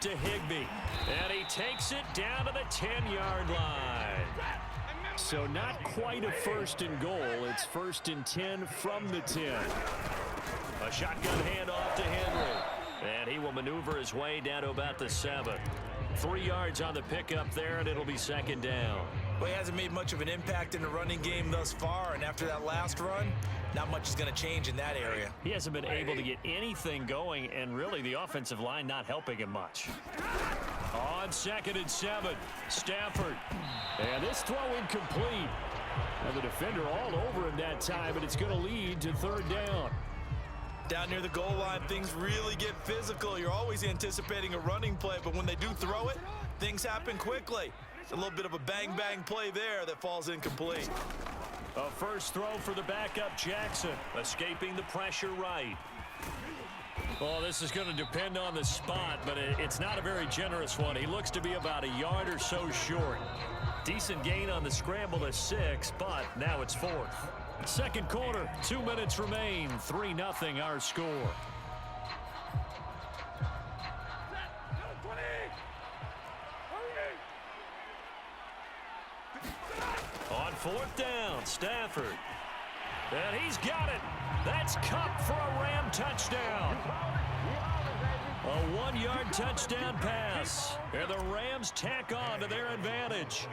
to Higbee. And he takes it down to the 10-yard line. So not quite a first and goal. It's first and 10 from the 10. A shotgun handoff to Henry. And he will maneuver his way down to about the 7. 3 yards on the pickup there, and it'll be second down. Well, he hasn't made much of an impact in the running game thus far, and after that last run, not much is going to change in that area. He hasn't been able to get anything going, and really the offensive line not helping him much. On 2nd and 7, Stafford. And this throw incomplete. And the defender all over him that time, and it's going to lead to 3rd down. Down near the goal line, things really get physical. You're always anticipating a running play, but when they do throw it, things happen quickly. A little bit of a bang-bang play there that falls incomplete. A first throw for the backup Jackson, escaping the pressure right. Well, this is going to depend on the spot, but it's not a very generous one. He looks to be about a yard or so short. Decent gain on the scramble to 6, but now it's 4th. Second quarter, 2 minutes remain. 3-0 our score. On 4th down, Stafford. And he's got it. That's Kupp for a Ram touchdown. A 1-yard touchdown pass. And the Rams tack on to their advantage.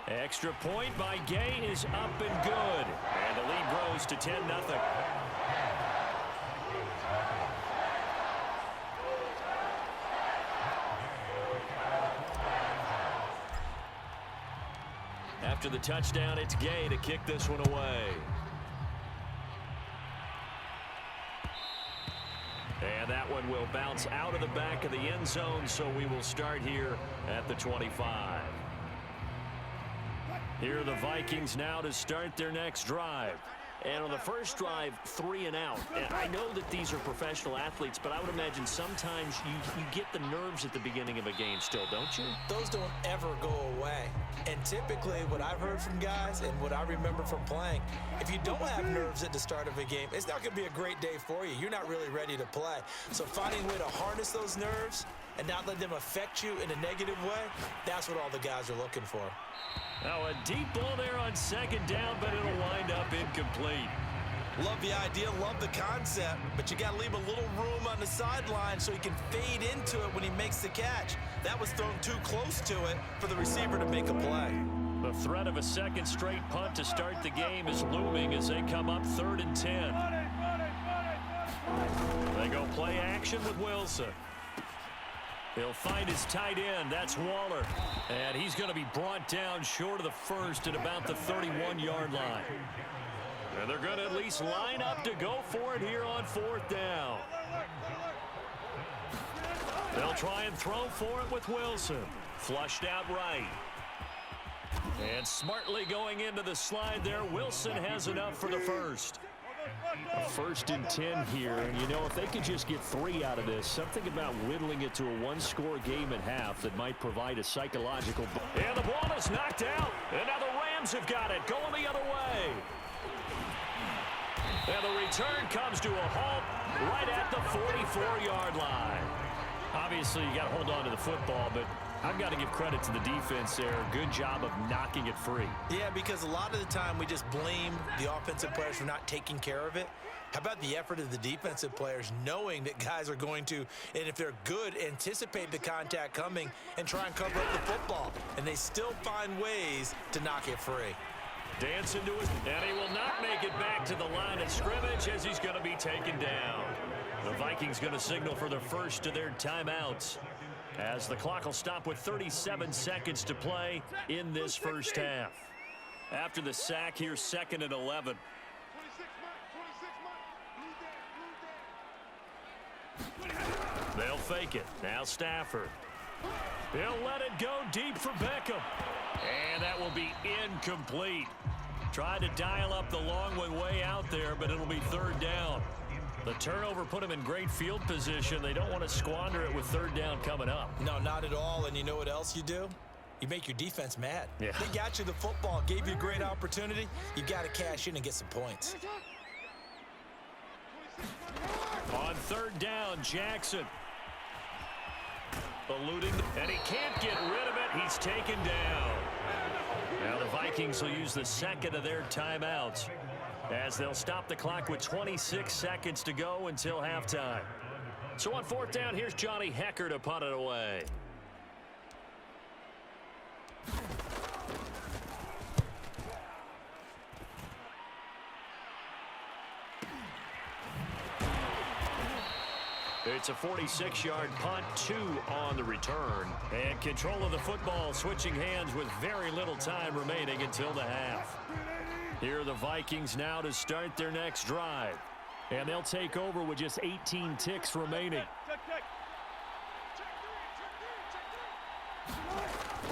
Extra point by Gay is up and good. And the lead grows to 10-0. After the touchdown, it's Gay to kick this one away. And that one will bounce out of the back of the end zone, so we will start here at the 25. Here are the Vikings now to start their next drive. And on the first drive, 3 and out. And I know that these are professional athletes, but I would imagine sometimes you get the nerves at the beginning of a game still, don't you? Those don't ever go away. And typically what I've heard from guys and what I remember from playing, if you don't have nerves at the start of a game, it's not going to be a great day for you. You're not really ready to play. So finding a way to harness those nerves and not let them affect you in a negative way, that's what all the guys are looking for. Now a deep ball there on 2nd down, but it'll wind up incomplete. Love the idea, love the concept, but you got to leave a little room on the sideline so he can fade into it when he makes the catch. That was thrown too close to it for the receiver to make a play. The threat of a second straight punt to start the game is looming as they come up 3rd and 10. They go play action with Wilson. He'll find his tight end. That's Waller. And he's going to be brought down short of the first at about the 31-yard line. And they're going to at least line up to go for it here on 4th down. They'll try and throw for it with Wilson. Flushed out right. And smartly going into the slide there, Wilson has enough for the first. A 1st and 10 here, and you know, if they could just get 3 out of this, something about whittling it to a 1-score game at half that might provide a psychological. And the ball is knocked out, and now the Rams have got it, going the other way. And the return comes to a halt right at the 44-yard line. Obviously, you got to hold on to the football, but I've got to give credit to the defense there. Good job of knocking it free. Yeah, because a lot of the time we just blame the offensive players for not taking care of it. How about the effort of the defensive players knowing that guys are going to, and if they're good, anticipate the contact coming and try and cover up the football. And they still find ways to knock it free. Dance into it, and he will not make it back to the line of scrimmage as he's going to be taken down. The Vikings going to signal for the first of their timeouts as the clock will stop with 37 seconds to play in this first half. After the sack, here's 2nd and 11. They'll fake it. Now Stafford. He'll let it go deep for Beckham. And that will be incomplete. Tried to dial up the long one way out there, but it'll be 3rd down. The turnover put him in great field position. They don't want to squander it with 3rd down coming up. No, not at all. And you know what else you do? You make your defense mad. Yeah. They got you the football, gave you a great opportunity. You got to cash in and get some points. On third down, Jackson. Eluding, and he can't get rid of it. He's taken down. Now the Vikings will use the second of their timeouts as they'll stop the clock with 26 seconds to go until halftime. So on fourth down, here's Johnny Hecker to punt it away. It's a 46-yard punt, 2 on the return. And control of the football switching hands with very little time remaining until the half. Here are the Vikings now to start their next drive. And they'll take over with just 18 ticks remaining.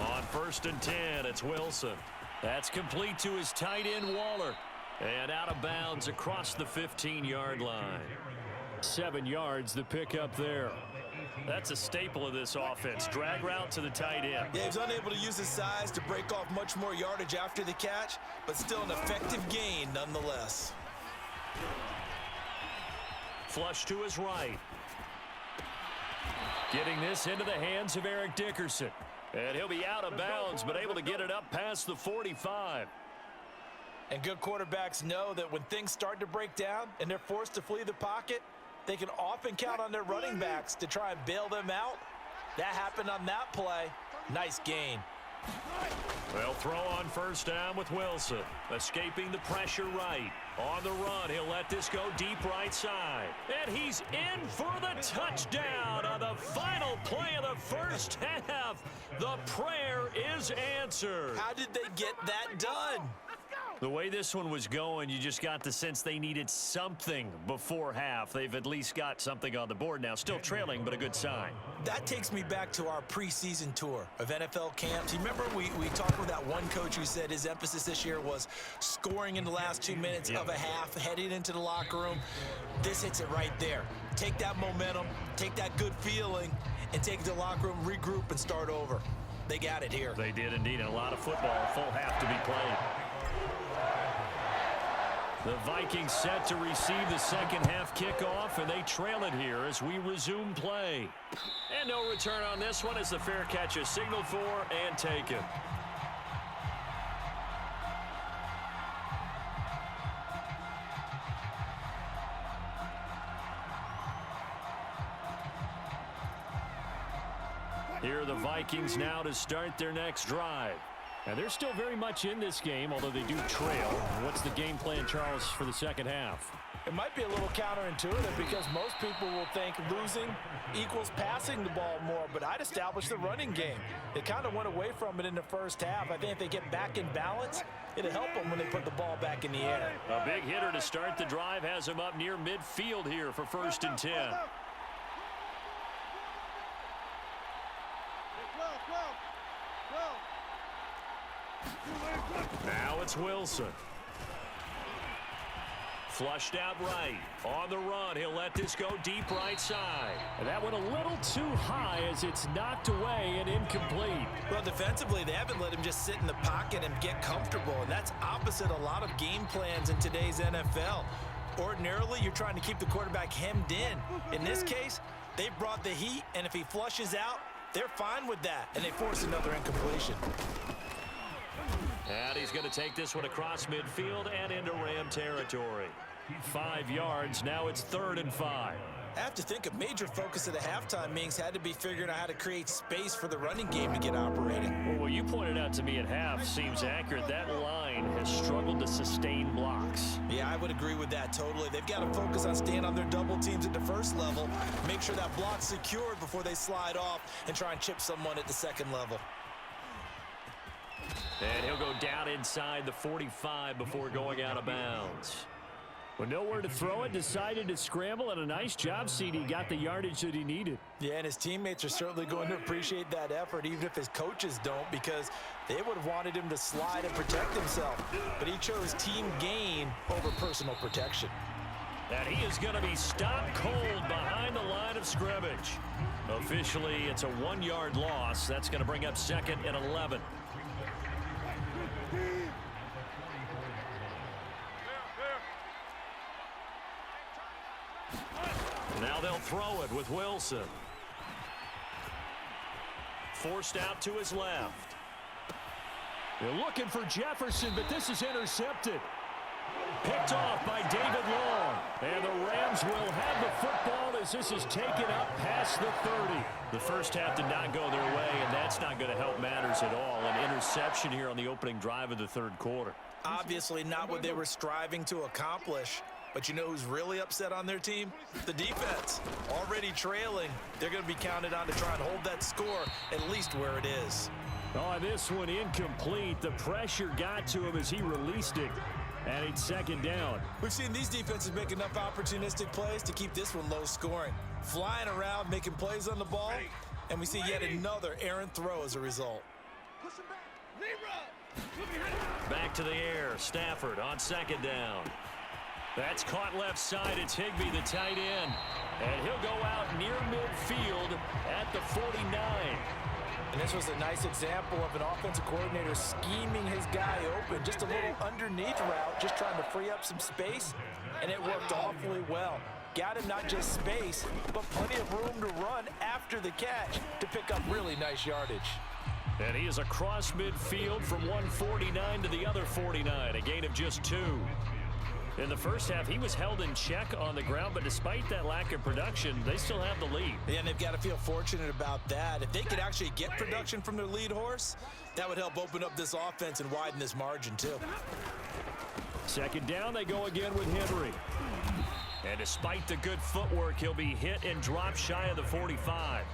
On first and 10, it's Wilson. That's complete to his tight end, Waller. And out of bounds across the 15-yard line. 7 yards, the pickup there. That's a staple of this offense. Drag route to the tight end. Yeah, he was unable to use his size to break off much more yardage after the catch, but still an effective gain nonetheless. Flush to his right. Getting this into the hands of Eric Dickerson. And he'll be out of bounds, but able to get it up past the 45. And good quarterbacks know that when things start to break down and they're forced to flee the pocket, they can often count on their running backs to try and bail them out. That happened on that play. Nice gain. Well, throw on first down with Wilson. Escaping the pressure right. On the run, he'll let this go deep right side. And he's in for the touchdown on the final play of the first half. The prayer is answered. How did they get that done? The way this one was going, you just got the sense they needed something before half. They've at least got something on the board now. Still trailing, but a good sign. That takes me back to our preseason tour of NFL camps. You remember we talked with that one coach who said his emphasis this year was scoring in the last 2 minutes of a half, heading into the locker room. This hits it right there. Take that momentum, take that good feeling, and take it to the locker room, regroup, and start over. They got it here. They did indeed, and a lot of football, full half to be played. The Vikings set to receive the second half kickoff, and they trail it here as we resume play. And no return on this one as the fair catch is signaled for and taken. Here are the Vikings now to start their next drive. And they're still very much in this game, although they do trail. What's the game plan, Charles, for the second half? It might be a little counterintuitive because most people will think losing equals passing the ball more, but I'd establish the running game. They kind of went away from it in the first half. I think if they get back in balance, it'll help them when they put the ball back in the air. A big hitter to start the drive has him up near midfield here for first and 10. Now it's Wilson. Flushed out right. On the run, he'll let this go deep right side. And that went a little too high as it's knocked away and incomplete. Well, defensively, they haven't let him just sit in the pocket and get comfortable, and that's opposite a lot of game plans in today's NFL. Ordinarily, you're trying to keep the quarterback hemmed in. In this case, they brought the heat, and if he flushes out, they're fine with that, and they force another incompletion. And he's going to take this one across midfield and into Ram territory. 5 yards. Now it's 3rd and 5. I have to think a major focus of the halftime meetings had to be figuring out how to create space for the running game to get operating. Well, what you pointed out to me at half seems accurate. That line has struggled to sustain blocks. Yeah, I would agree with that totally. They've got to focus on staying on their double teams at the first level, make sure that block's secured before they slide off and try and chip someone at the second level. And he'll go down inside the 45 before going out of bounds. With nowhere to throw it, decided to scramble, and a nice job, CD. Got the yardage that he needed. Yeah, and his teammates are certainly going to appreciate that effort, even if his coaches don't, because they would have wanted him to slide and protect himself. But he chose team gain over personal protection. And he is going to be stopped cold behind the line of scrimmage. Officially, it's a 1-yard loss. That's going to bring up 2nd and 11. throw it with Wilson. Forced out to his left. They're looking for Jefferson, but this is intercepted. Picked off by David Long. And the Rams will have the football as this is taken up past the 30. The first half did not go their way, and that's not going to help matters at all. An interception here on the opening drive of the third quarter. Obviously not what they were striving to accomplish. But you know who's really upset on their team? The defense. Already trailing. They're going to be counted on to try and hold that score at least where it is. Oh, this one incomplete. The pressure got to him as he released it. And it's second down. We've seen these defenses make enough opportunistic plays to keep this one low scoring. Flying around, making plays on the ball. And we see yet another errant throw as a result. Back to the air. Stafford on second down. That's caught left side. It's Higbee, the tight end. And he'll go out near midfield at the 49. And this was a nice example of an offensive coordinator scheming his guy open. Just a little underneath route, just trying to free up some space. And it worked awfully well. Got him not just space, but plenty of room to run after the catch to pick up really nice yardage. And he is across midfield from 149 to the other 49. A gain of just 2. In the first half, he was held in check on the ground, but despite that lack of production, they still have the lead. Yeah, and they've got to feel fortunate about that. If they could actually get production from their lead horse, that would help open up this offense and widen this margin, too. Second down, they go again with Henry. And despite the good footwork, he'll be hit and dropped shy of the 45.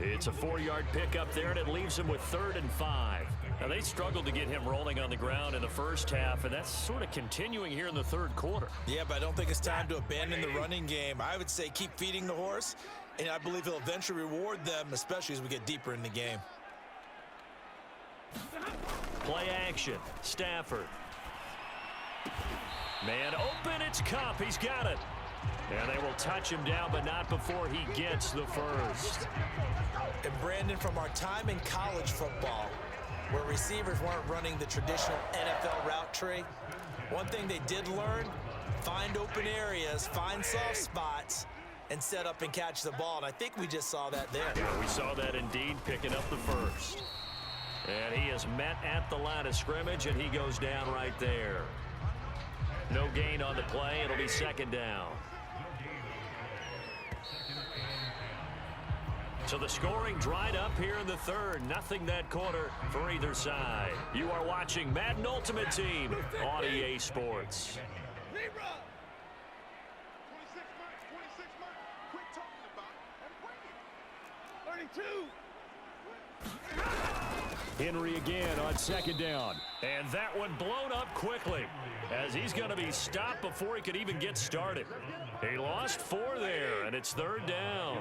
It's a 4-yard pickup there, and it leaves him with 3rd and 5. Now, they struggled to get him rolling on the ground in the first half, and that's sort of continuing here in the third quarter. Yeah, but I don't think it's time to abandon the running game. I would say keep feeding the horse, and I believe he'll eventually reward them, especially as we get deeper in the game. Play action. Stafford. Man open, it's Kupp. He's got it. And they will touch him down, but not before he gets the first. And Brandon, from our time in college football, where receivers weren't running the traditional NFL route tree, one thing they did learn, find open areas, find soft spots, and set up and catch the ball. And I think we just saw that there. Yeah, we saw that indeed, picking up the first. And he is met at the line of scrimmage, and he goes down right there. No gain on the play. It'll be second down. So the scoring dried up here in the third. Nothing that quarter for either side. You are watching Madden Ultimate Team on EA Sports. Henry again on second down. And that one blown up quickly as he's going to be stopped before he could even get started. He lost 4 there, and it's 3rd down.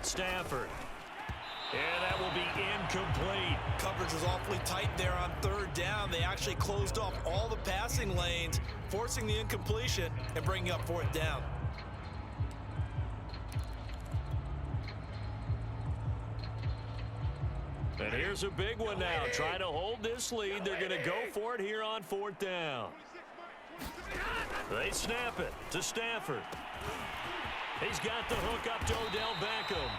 Stafford. And that will be incomplete. Coverage was awfully tight there on 3rd down. They actually closed off all the passing lanes, forcing the incompletion and bringing up 4th down. And here's a big one now. Trying to hold this lead. They're going to go for it here on 4th down. They snap it to Stafford. He's got the hook up to Odell Beckham.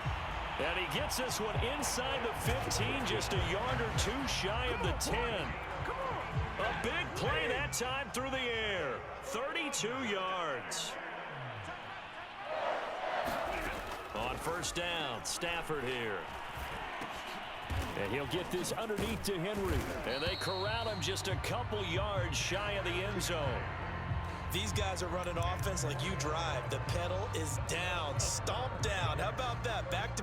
And he gets this one inside the 15, just a yard or 2 shy of the 10. A big play that time through the air. 32 yards. On 1st down, Stafford here. And he'll get this underneath to Henry. And they corral him just a couple yards shy of the end zone. These guys are running offense like you drive. The pedal is down, stomp down. How about that? Back